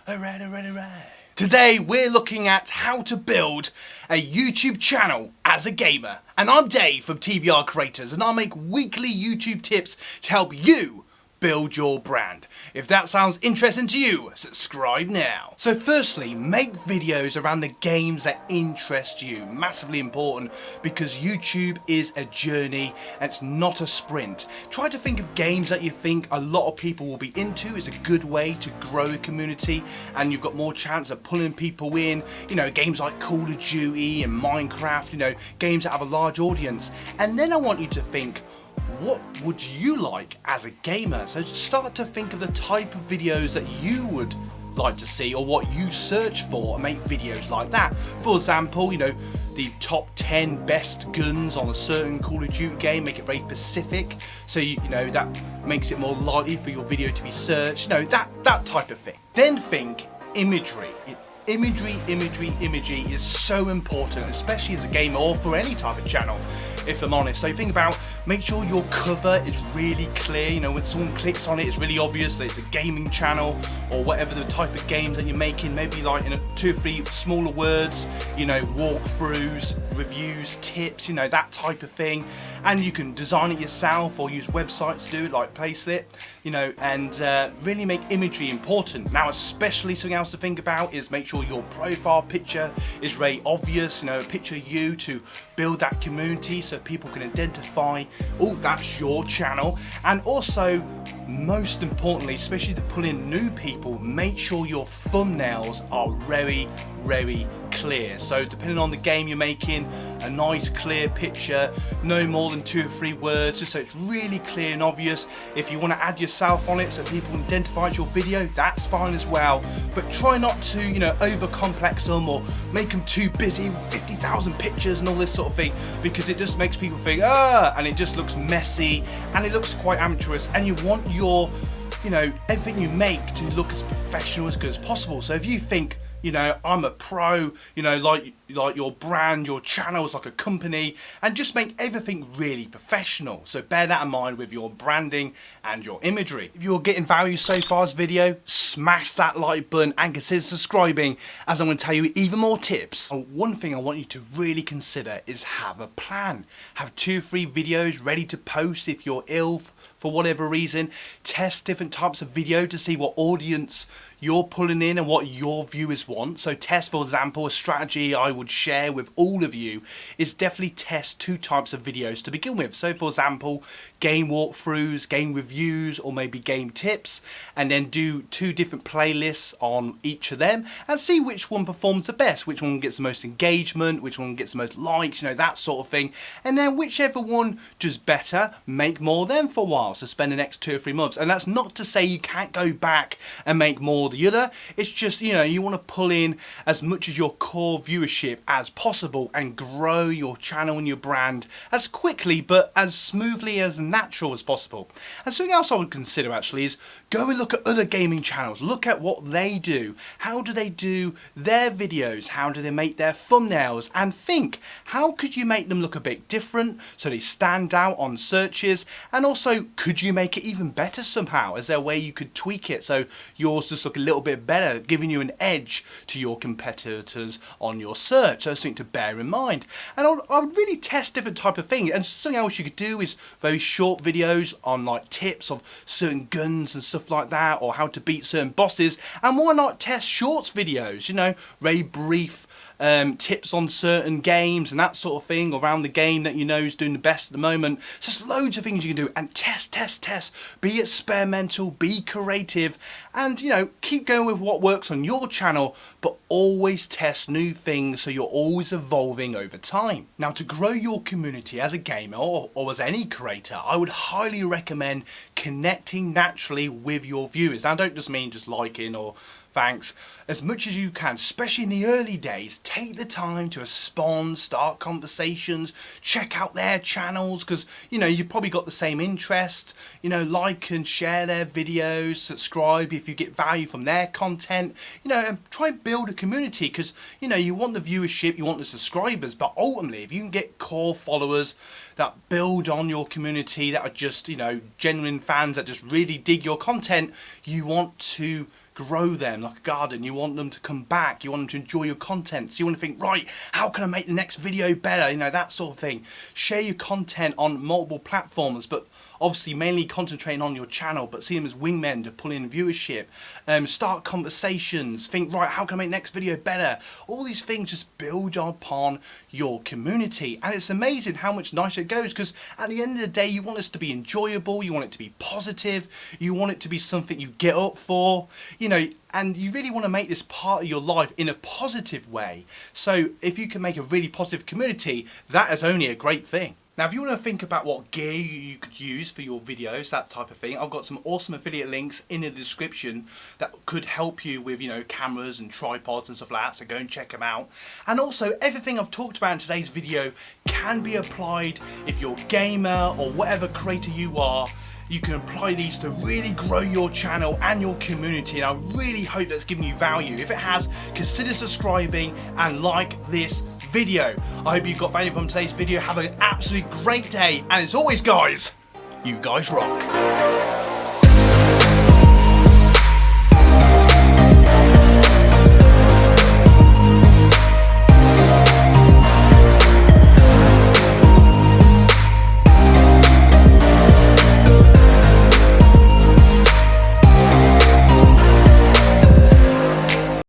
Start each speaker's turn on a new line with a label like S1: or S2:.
S1: Alright. Today we're looking at how to build a YouTube channel as a gamer. And I'm Dave from TVR Creators, and I make weekly YouTube tips to help you build your brand. If that sounds interesting to you, subscribe now. So firstly, make videos around the games that interest you. Massively important, because YouTube is a journey and it's not a sprint. Try to think of games that you think a lot of people will be into. It's a good way to grow a community, and you've got more chance of pulling people in. You know, games like Call of Duty and Minecraft, you know, games that have a large audience. And then I want you to think, what would you like as a gamer? So start to think of the type of videos that you would like to see, or what you search for, and make videos like that. For example, you know, the top 10 best guns on a certain Call of Duty game. Make it very specific, so you know that makes it more likely for your video to be searched. You know, that type of thing. Then think imagery. Imagery is so important, especially as a gamer or for any type of channel, if I'm honest. So think about, make sure your cover is really clear. You know, when someone clicks on it, it's really obvious that it's a gaming channel, or whatever the type of games that you're making. Maybe like in 2 or 3 smaller words, you know, walkthroughs, reviews, tips, you know, that type of thing. And you can design it yourself or use websites to do it, like Placelit, you know, and really make imagery important. Now, especially something else to think about is make sure your profile picture is very obvious, you know, a picture of you to build that community so people can identify, oh, that's your channel. And also, most importantly, especially to pull in new people, make sure your thumbnails are very clear. So depending on the game you're making, a nice clear picture, no more than 2 or 3 words, just so it's really clear and obvious. If you want to add yourself on it so people can identify it's your video, that's fine as well. But try not to, you know, over complex them or make them too busy with 50,000 pictures and all this sort of thing, because it just makes people think, and it just looks messy and it looks quite amateurish, and you want your, you know, everything you make to look as professional as good as possible. So if you think, you know, I'm a pro, you know, like your brand, your channel is like a company, and just make everything really professional. So bear that in mind with your branding and your imagery. If you're getting value so far this video, smash that like button and consider subscribing, as I'm going to tell you even more tips. And one thing I want you to really consider is have a plan. Have 2 or 3 videos ready to post if you're ill for whatever reason. Test different types of video to see what audience you're pulling in and what your viewers want. So test, for example, a strategy I would share with all of you is definitely test 2 types of videos to begin with. So for example, game walkthroughs, game reviews, or maybe game tips, and then do 2 different playlists on each of them and see which one performs the best, which one gets the most engagement, which one gets the most likes, you know, that sort of thing. And then whichever one does better, make more of them for a while. So spend the next 2 or 3 months. And that's not to say you can't go back and make more the other. It's just, you know, you want to pull in as much of your core viewership as possible and grow your channel and your brand as quickly but as smoothly as natural as possible. And something else I would consider actually is go and look at other gaming channels. Look at what they do. How do they do their videos? How do they make their thumbnails? And think, how could you make them look a bit different so they stand out on searches? And also, could you make it even better somehow? Is there a way you could tweak it so yours just look a little bit better, giving you an edge to your competitors on your search? That's something to bear in mind. And I would really test different type of things. And something else you could do is very short videos on like tips of certain guns and stuff like that, or how to beat certain bosses. And why not test shorts videos, you know, very brief tips on certain games and that sort of thing around the game that you know is doing the best at the moment. Just loads of things you can do, and test. Be experimental, be creative, and you know, keep going with what works on your channel, but always test new things so you're always evolving over time. Now, to grow your community as a gamer or as any creator, I would highly recommend connecting naturally with your viewers. Now, I don't just mean just liking or thanks. As much as you can, especially in the early days, take the time to respond, start conversations, check out their channels, because you know you've probably got the same interest. You know, like and share their videos, subscribe if you get value from their content. You know, and try and build a community, because you know you want the viewership, you want the subscribers, but ultimately if you can get core followers that build on your community, that are just, you know, genuine fans that just really dig your content, you want to grow them like a garden. You want them to come back. You want them to enjoy your content. So you want to think, right, how can I make the next video better? You know, that sort of thing. Share your content on multiple platforms, but obviously mainly concentrating on your channel, but see them as wingmen to pull in viewership. Start conversations. Think, right, how can I make the next video better? All these things just build upon your community, and it's amazing how much nicer it goes, because at the end of the day, you want this to be enjoyable, you want it to be positive, you want it to be something you get up for, you know, and you really want to make this part of your life in a positive way. So if you can make a really positive community, that is only a great thing. Now, if you want to think about what gear you could use for your videos, that type of thing, I've got some awesome affiliate links in the description that could help you with, you know, cameras and tripods and stuff like that, so go and check them out. And also, everything I've talked about in today's video can be applied if you're a gamer or whatever creator you are. You can apply these to really grow your channel and your community, and I really hope that's given you value. If it has, consider subscribing and like this video. I hope you got value from today's video. Have an absolutely great day, and as always guys, you guys rock.